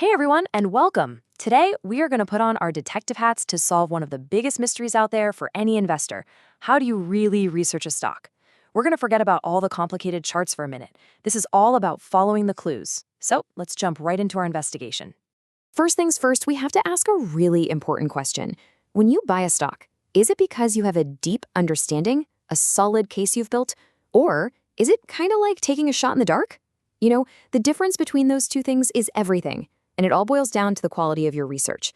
Hey everyone, and welcome. Today, we are going to put on our detective hats to solve one of the biggest mysteries out there for any investor. How do you really research a stock? We're going to forget about all the complicated charts for a minute. This is all about following the clues. So let's jump right into our investigation. First things first, we have to ask a really important question. When you buy a stock, is it because you have a deep understanding, a solid case you've built, or is it kind of like taking a shot in the dark? The difference between those two things is everything, and it all boils down to the quality of your research.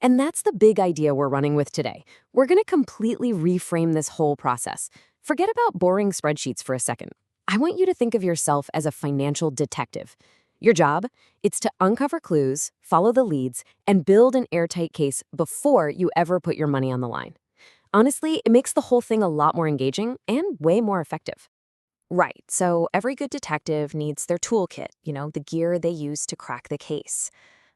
And that's the big idea we're running with today. We're going to completely reframe this whole process. Forget about boring spreadsheets for a second. I want you to think of yourself as a financial detective. Your job, it's to uncover clues, follow the leads, and build an airtight case before you ever put your money on the line. Honestly, it makes the whole thing a lot more engaging and way more effective. Right, so every good detective needs their toolkit, the gear they use to crack the case.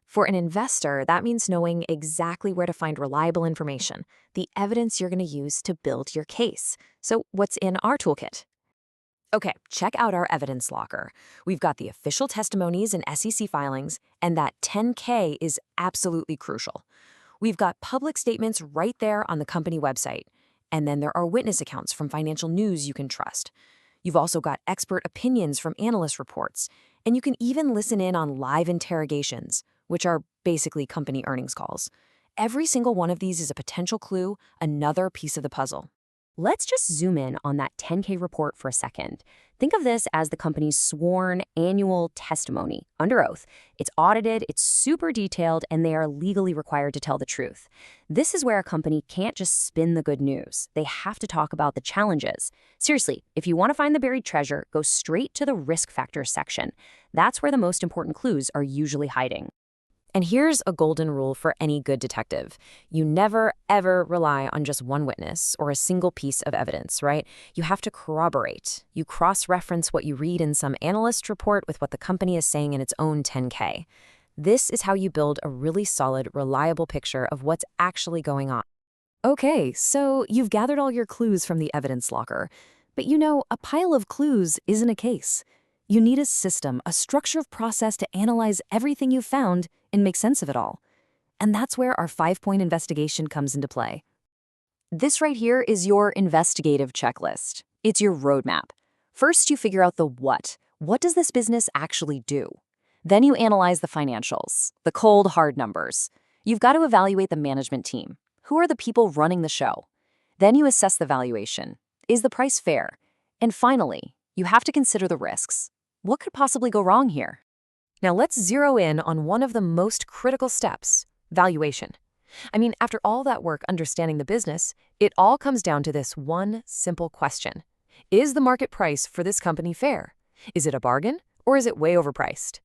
For an investor, that means knowing exactly where to find reliable information, the evidence you're going to use to build your case. So, what's in our toolkit? Okay, check out our evidence locker. We've got the official testimonies and SEC filings, and that 10K is absolutely crucial. We've got public statements right there on the company website. And then there are witness accounts from financial news you can trust. You've also got expert opinions from analyst reports, and you can even listen in on live interrogations, which are basically company earnings calls. Every single one of these is a potential clue, another piece of the puzzle. Let's just zoom in on that 10K report for a second. Think of this as the company's sworn annual testimony under oath. It's audited, it's super detailed, and they are legally required to tell the truth. This is where a company can't just spin the good news. They have to talk about the challenges. Seriously, if you want to find the buried treasure, go straight to the risk factors section. That's where the most important clues are usually hiding. And here's a golden rule for any good detective. You never, ever rely on just one witness or a single piece of evidence, right? You have to corroborate. You cross-reference what you read in some analyst report with what the company is saying in its own 10K. This is how you build a really solid, reliable picture of what's actually going on. Okay, so you've gathered all your clues from the evidence locker. But a pile of clues isn't a case. You need a system, a structure of process to analyze everything you've found and make sense of it all. And that's where our 5-point investigation comes into play. This right here is your investigative checklist. It's your roadmap. First, you figure out the what. What does this business actually do? Then you analyze the financials, the cold, hard numbers. You've got to evaluate the management team. Who are the people running the show? Then you assess the valuation. Is the price fair? And finally, you have to consider the risks. What could possibly go wrong here? Now let's zero in on one of the most critical steps, valuation. After all that work understanding the business, it all comes down to this one simple question. Is the market price for this company fair? Is it a bargain or is it way overpriced?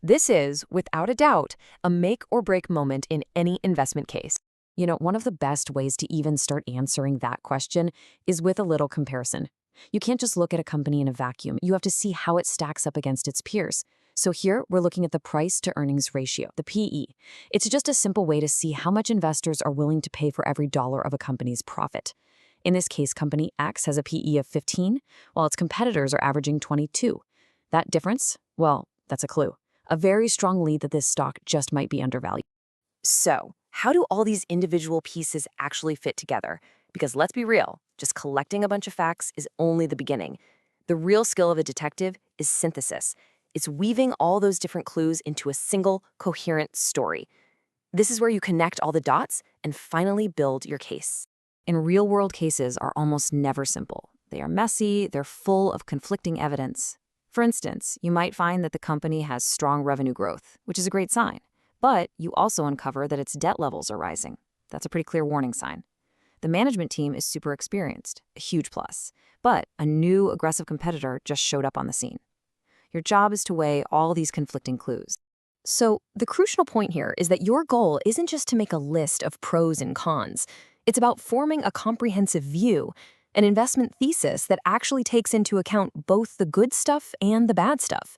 This is, without a doubt, a make or break moment in any investment case. One of the best ways to even start answering that question is with a little comparison. You can't just look at a company in a vacuum. You have to see how it stacks up against its peers. So here, we're looking at the price-to-earnings ratio, the PE. It's just a simple way to see how much investors are willing to pay for every dollar of a company's profit. In this case, company X has a PE of 15, while its competitors are averaging 22. That difference? Well, that's a clue. A very strong lead that this stock just might be undervalued. So, how do all these individual pieces actually fit together? Because let's be real, just collecting a bunch of facts is only the beginning. The real skill of a detective is synthesis. It's weaving all those different clues into a single, coherent story. This is where you connect all the dots and finally build your case. And real-world cases are almost never simple. They are messy, they're full of conflicting evidence. For instance, you might find that the company has strong revenue growth, which is a great sign. But you also uncover that its debt levels are rising. That's a pretty clear warning sign. The management team is super experienced, a huge plus. But a new aggressive competitor just showed up on the scene. Your job is to weigh all these conflicting clues. So the crucial point here is that your goal isn't just to make a list of pros and cons. It's about forming a comprehensive view, an investment thesis that actually takes into account both the good stuff and the bad stuff.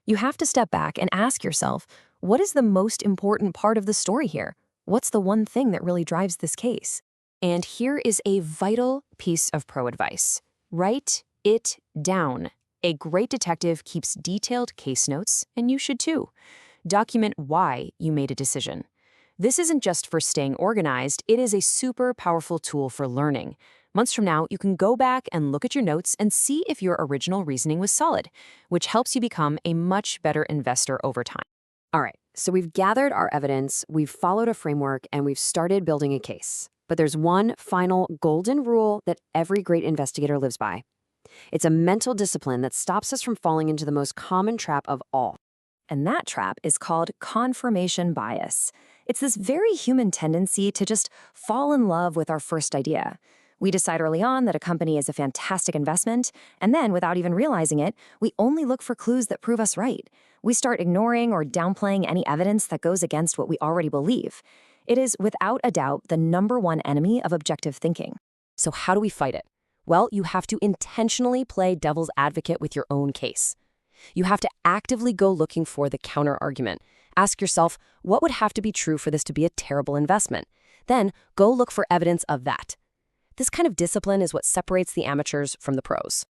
You have to step back and ask yourself, what is the most important part of the story here? What's the one thing that really drives this case? And here is a vital piece of pro advice. Write it down. A great detective keeps detailed case notes, and you should too. Document why you made a decision. This isn't just for staying organized, it is a super powerful tool for learning. Months from now, you can go back and look at your notes and see if your original reasoning was solid, which helps you become a much better investor over time. All right, so we've gathered our evidence, we've followed a framework, and we've started building a case. But there's one final golden rule that every great investigator lives by. It's a mental discipline that stops us from falling into the most common trap of all. And that trap is called confirmation bias. It's this very human tendency to just fall in love with our first idea. We decide early on that a company is a fantastic investment, and then, without even realizing it, we only look for clues that prove us right. We start ignoring or downplaying any evidence that goes against what we already believe. It is, without a doubt, the #1 enemy of objective thinking. So how do we fight it? Well, you have to intentionally play devil's advocate with your own case. You have to actively go looking for the counter-argument. Ask yourself, what would have to be true for this to be a terrible investment? Then go look for evidence of that. This kind of discipline is what separates the amateurs from the pros.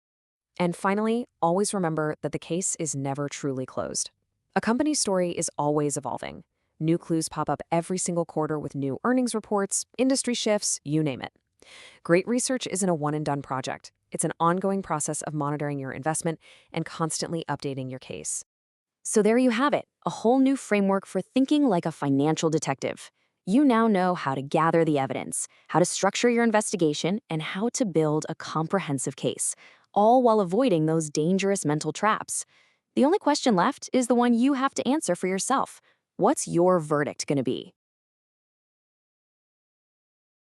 And finally, always remember that the case is never truly closed. A company's story is always evolving. New clues pop up every single quarter with new earnings reports, industry shifts, you name it. Great research isn't a one-and-done project. It's an ongoing process of monitoring your investment and constantly updating your case. So there you have it, a whole new framework for thinking like a financial detective. You now know how to gather the evidence, how to structure your investigation, and how to build a comprehensive case, all while avoiding those dangerous mental traps. The only question left is the one you have to answer for yourself. What's your verdict going to be?